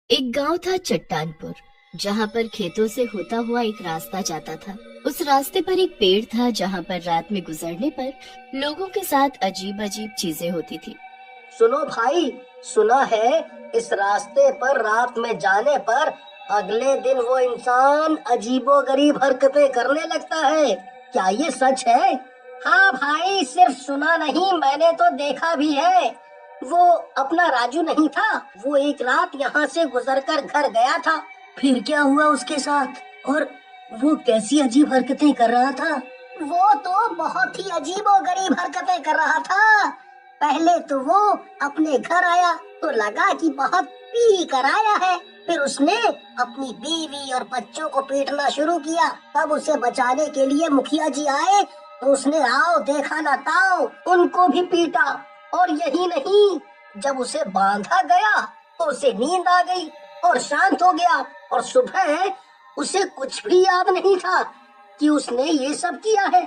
एक गांव था चट्टानपुर, जहां पर खेतों से होता हुआ एक रास्ता जाता था। उस रास्ते पर एक पेड़ था जहां पर रात में गुजरने पर लोगों के साथ अजीब अजीब चीजें होती थी। सुनो भाई, सुना है इस रास्ते पर रात में जाने पर अगले दिन वो इंसान अजीबोगरीब हरकतें करने लगता है। क्या ये सच है? हाँ भाई, सिर्फ सुना नहीं, मैंने तो देखा भी है। वो अपना राजू नहीं था, वो एक रात यहाँ से गुजरकर घर गया था। फिर क्या हुआ उसके साथ और वो कैसी अजीब हरकतें कर रहा था? वो तो बहुत ही अजीबोगरीब हरकतें कर रहा था। पहले तो वो अपने घर आया तो लगा कि बहुत पी कर आया है। फिर उसने अपनी बीवी और बच्चों को पीटना शुरू किया। तब उसे बचाने के लिए मुखिया जी आए तो उसने आओ देखा ना ताओ उनको भी पीटा। और यही नहीं, जब उसे बांधा गया तो उसे नींद आ गई और शांत हो गया। और सुबह उसे कुछ भी याद नहीं था कि उसने ये सब किया है।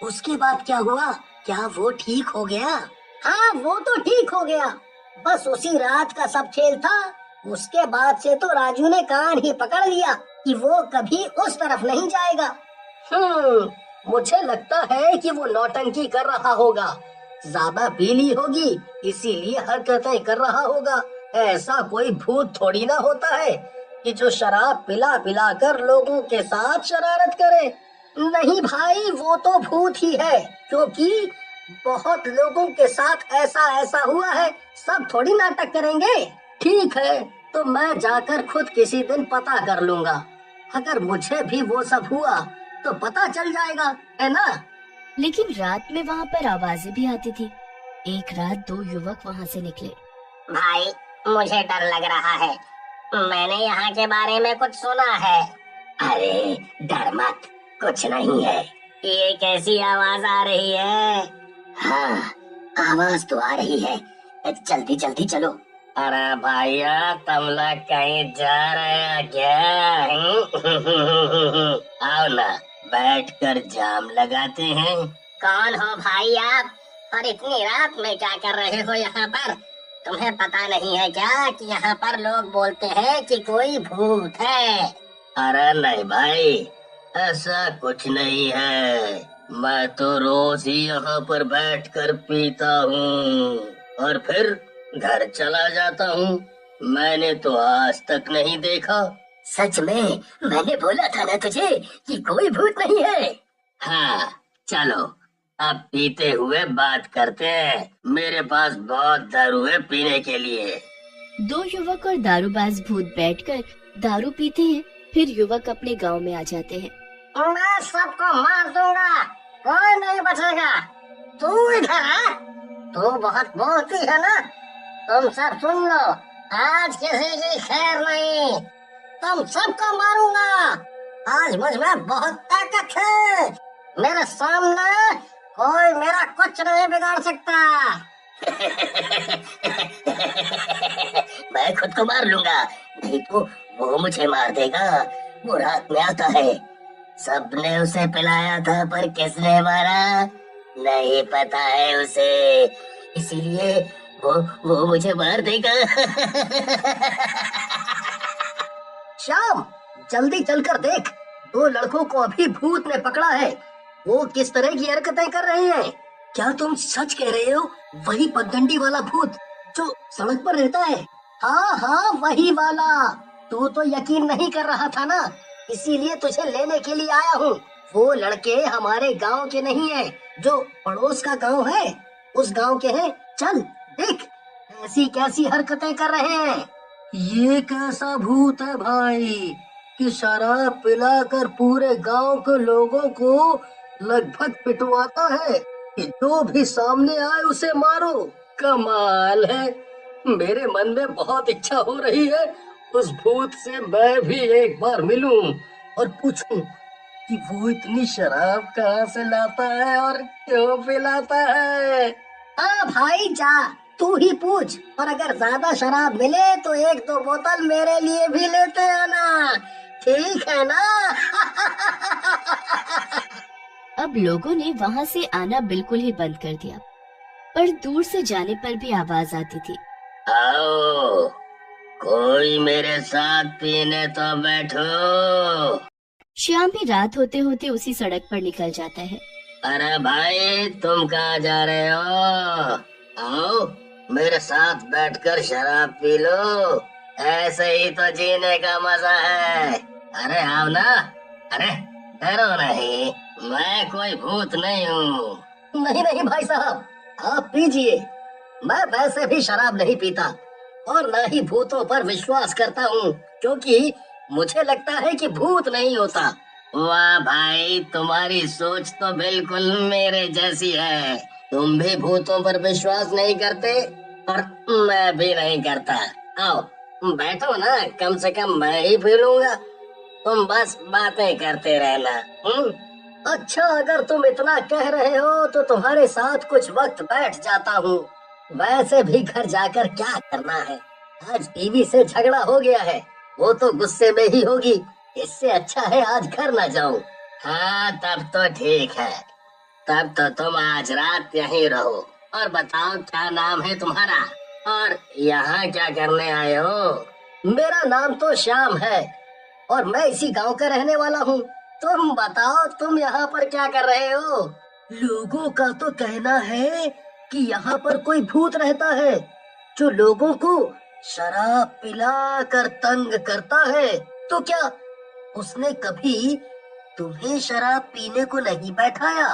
उसके बाद क्या हुआ? क्या वो ठीक हो गया? हाँ, वो तो ठीक हो गया। बस उसी रात का सब खेल था। उसके बाद से तो राजू ने कान ही पकड़ लिया कि वो कभी उस तरफ नहीं जाएगा। मुझे लगता है कि वो नौटंकी कर रहा होगा, ज्यादा पी ली होगी इसीलिए हरकतें कर रहा होगा। ऐसा कोई भूत थोड़ी ना होता है कि जो शराब पिला पिला कर लोगों के साथ शरारत करे। नहीं भाई, वो तो भूत ही है, क्योंकि बहुत लोगों के साथ ऐसा ऐसा हुआ है। सब थोड़ी नाटक करेंगे। ठीक है, तो मैं जाकर खुद किसी दिन पता कर लूंगा। अगर मुझे भी वो सब हुआ तो पता चल जाएगा, है ना? लेकिन रात में वहां पर आवाजें भी आती थी। एक रात दो युवक वहां से निकले। भाई, मुझे डर लग रहा है, मैंने यहाँ के बारे में कुछ सुना है। अरे डर मत, कुछ नहीं है। ये कैसी आवाज आ रही है? हाँ, आवाज तो आ रही है, जल्दी जल्दी चलो। अरे भैया, तुम लोग कहीं जा रहे हैं क्या? आओ ना, बैठकर जाम लगाते हैं। कौन हो भाई आप, और इतनी रात में क्या कर रहे हो यहाँ पर? तुम्हें पता नहीं है क्या कि यहाँ पर लोग बोलते हैं कि कोई भूत है? अरे नहीं भाई, ऐसा कुछ नहीं है। मैं तो रोज ही यहाँ पर बैठकर पीता हूँ और फिर घर चला जाता हूँ। मैंने तो आज तक नहीं देखा। सच में? मैंने बोला था ना तुझे कि कोई भूत नहीं है। हाँ, चलो अब पीते हुए बात करते हैं। मेरे पास बहुत दारू है पीने के लिए। दो युवक और दारूबाज भूत बैठकर दारू पीते हैं। फिर युवक अपने गांव में आ जाते हैं। मैं सबको मार दूंगा, कोई नहीं बचेगा। तू इधर आ, तू बहुत बोलती है ना। तुम सब सुन लो, आज किसी की खैर नहीं, तुम सबको मारूंगा। आज मुझ में बहुत ताकत है, मेरे सामने कोई मेरा कुछ नहीं बिगाड़ सकता। मैं खुद को मार लूंगा, नहीं तो वो मुझे मार देगा। वो रात में आता है, सबने उसे पिलाया था पर किसने मारा नहीं पता है उसे, इसीलिए वो मुझे मार देगा। श्याम, जल्दी चलकर देख, दो लड़कों को अभी भूत ने पकड़ा है। वो किस तरह की हरकतें कर रहे हैं। क्या तुम सच कह रहे हो? वही पगडंडी वाला भूत जो सड़क पर रहता है? हाँ हाँ, वही वाला। तू तो यकीन नहीं कर रहा था ना, इसीलिए तुझे लेने के लिए आया हूँ। वो लड़के हमारे गांव के नहीं है, जो पड़ोस का गांव है उस गांव के हैं। चल देख, ऐसी कैसी हरकतें कर रहे हैं। ये कैसा भूत है भाई कि शराब पिलाकर पूरे गांव के लोगों को लगभग पिटवाता है कि जो भी सामने आए उसे मारो। कमाल है, मेरे मन में बहुत इच्छा हो रही है उस भूत से मैं भी एक बार मिलूं और पूछूं कि वो इतनी शराब कहाँ से लाता है और क्यों पिलाता है। हाँ भाई जा, तू ही पूछ, और अगर ज्यादा शराब मिले तो एक दो बोतल मेरे लिए भी लेते आना, ठीक है ना? अब लोगों ने वहां से आना बिल्कुल ही बंद कर दिया, पर दूर से जाने पर भी आवाज आती थी। आओ, कभी मेरे साथ पीने तो बैठो। श्याम भी रात होते होते उसी सड़क पर निकल जाता है। अरे भाई, तुम कहाँ जा रहे हो? आओ, मेरे साथ बैठकर शराब पी लो। ऐसे ही तो जीने का मजा है। अरे आओ ना। अरे डरो नहीं, मैं कोई भूत नहीं हूँ। नहीं नहीं भाई साहब, आप पीजिए। मैं वैसे भी शराब नहीं पीता और न ही भूतों पर विश्वास करता हूँ, क्योंकि मुझे लगता है कि भूत नहीं होता। वाह भाई, तुम्हारी सोच तो बिल्कुल मेरे जैसी है। तुम भी भूतों पर विश्वास नहीं करते और मैं भी नहीं करता। आओ बैठो ना, कम से कम मैं ही पी लूंगा। तुम बस बातें करते रहना। अच्छा, अगर तुम इतना कह रहे हो तो तुम्हारे साथ कुछ वक्त बैठ जाता हूँ। वैसे भी घर जाकर क्या करना है? आज बीवी से झगड़ा हो गया है, वो तो गुस्से में ही होगी। इससे अच्छा है आज घर न जाऊं। हाँ तब तो ठीक है, तब तो तुम आज रात यहीं रहो। और बताओ, क्या नाम है तुम्हारा और यहाँ क्या करने आए हो? मेरा नाम तो श्याम है और मैं इसी गांव का रहने वाला हूँ। तुम बताओ, तुम यहाँ पर क्या कर रहे हो? लोगों का तो कहना है कि यहाँ पर कोई भूत रहता है जो लोगों को शराब पिला कर तंग करता है। तो क्या उसने कभी तुम्हें शराब पीने को नहीं बैठाया?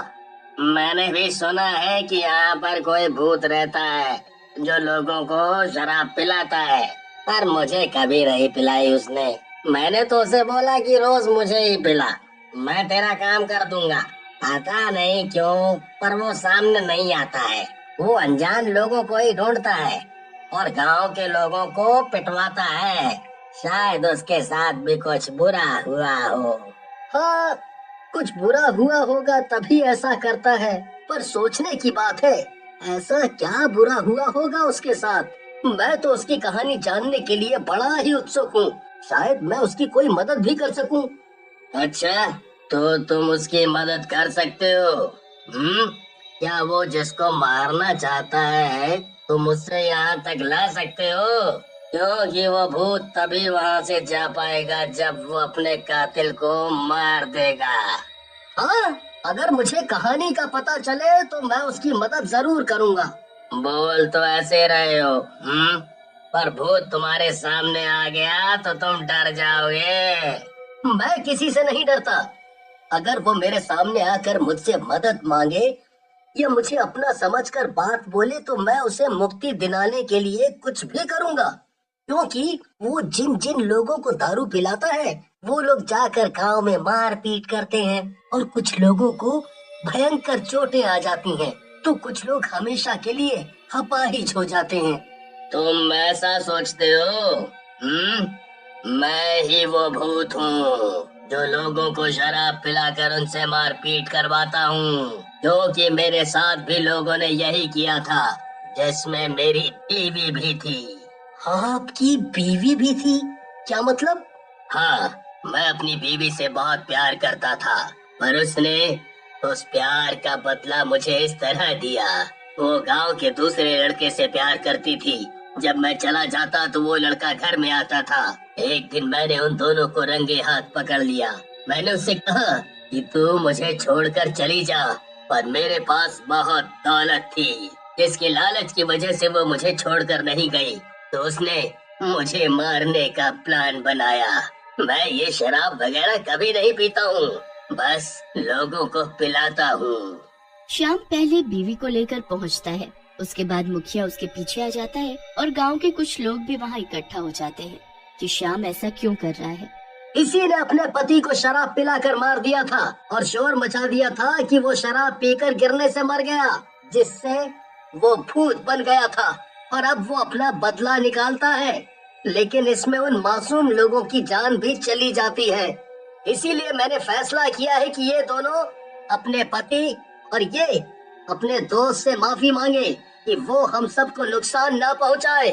मैंने भी सुना है कि यहाँ पर कोई भूत रहता है जो लोगों को शराब पिलाता है, पर मुझे कभी नहीं पिलाई उसने। मैंने तो उसे बोला कि रोज मुझे ही पिला, मैं तेरा काम कर दूंगा। पता नहीं क्यों, पर वो सामने नहीं आता है। वो अनजान लोगों को ही ढूंढता है और गांव के लोगों को पिटवाता है। शायद उसके साथ भी कुछ बुरा हुआ हो। हाँ, कुछ बुरा हुआ होगा तभी ऐसा करता है। पर सोचने की बात है, ऐसा क्या बुरा हुआ होगा उसके साथ? मैं तो उसकी कहानी जानने के लिए बड़ा ही उत्सुक हूँ। शायद मैं उसकी कोई मदद भी कर सकूं। अच्छा, तो तुम उसकी मदद कर सकते हो? क्या वो जिसको मारना चाहता है तुम उससे यहाँ तक ला सकते हो? क्योंकि वो भूत तभी वहाँ से जा पाएगा जब वो अपने कातिल को मार देगा। हाँ, अगर मुझे कहानी का पता चले तो मैं उसकी मदद जरूर करूँगा। बोल तो ऐसे रहे हो, पर भूत तुम्हारे सामने आ गया तो तुम डर जाओगे। मैं किसी से नहीं डरता। अगर वो मेरे सामने आकर मुझसे मदद मांगे या मुझे अपना समझकर बात बोले तो मैं उसे मुक्ति दिलाने के लिए कुछ भी करूँगा। क्योंकि वो जिन जिन लोगों को दारू पिलाता है वो लोग जाकर गांव में मार पीट करते हैं और कुछ लोगों को भयंकर चोटें आ जाती हैं, तो कुछ लोग हमेशा के लिए अपाहिज हो जाते हैं। तुम ऐसा सोचते हो? मैं ही वो भूत हूँ जो लोगों को शराब पिलाकर उनसे मार पीट करवाता हूँ, क्योंकि मेरे साथ भी लोगों ने यही किया था, जिसमें मेरी बीवी भी थी। आपकी बीवी भी थी? क्या मतलब? हाँ, मैं अपनी बीवी से बहुत प्यार करता था, पर उसने उस प्यार का बदला मुझे इस तरह दिया। वो गांव के दूसरे लड़के से प्यार करती थी। जब मैं चला जाता तो वो लड़का घर में आता था। एक दिन मैंने उन दोनों को रंगे हाथ पकड़ लिया। मैंने उससे कहा कि तू मुझे छोड़कर चली जा, पर मेरे पास बहुत दौलत थी, जिसकी लालच की वजह से वो मुझे छोड़कर नहीं गई। तो उसने मुझे मारने का प्लान बनाया। मैं ये शराब वगैरह कभी नहीं पीता हूँ, बस लोगों को पिलाता हूँ। श्याम पहले बीवी को लेकर पहुंचता है, उसके बाद मुखिया उसके पीछे आ जाता है और गांव के कुछ लोग भी वहां इकट्ठा हो जाते हैं कि श्याम ऐसा क्यों कर रहा है। इसी ने अपने पति को शराब पिलाकर मार दिया था और शोर मचा दिया था कि वो शराब पीकर गिरने से मर गया, जिससे वो भूत बन गया था और अब वो अपना बदला निकालता है। लेकिन इसमें उन मासूम लोगों की जान भी चली जाती है। इसीलिए मैंने फैसला किया है कि ये दोनों अपने पति और ये अपने दोस्त से माफी मांगे कि वो हम सबको नुकसान ना पहुंचाए।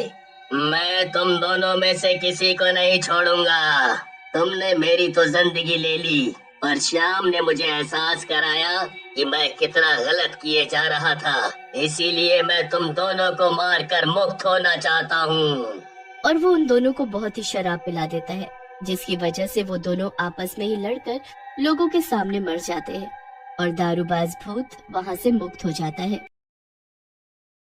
मैं तुम दोनों में से किसी को नहीं छोड़ूंगा। तुमने मेरी तो जिंदगी ले ली, पर श्याम ने मुझे एहसास कराया कि मैं कितना गलत किए जा रहा था। इसीलिए मैं तुम दोनों को मारकर मुक्त होना चाहता हूँ। और वो उन दोनों को बहुत ही शराब पिला देता है, जिसकी वजह से वो दोनों आपस में ही लड़कर लोगों के सामने मर जाते हैं और दारूबाज भूत वहां से मुक्त हो जाता है।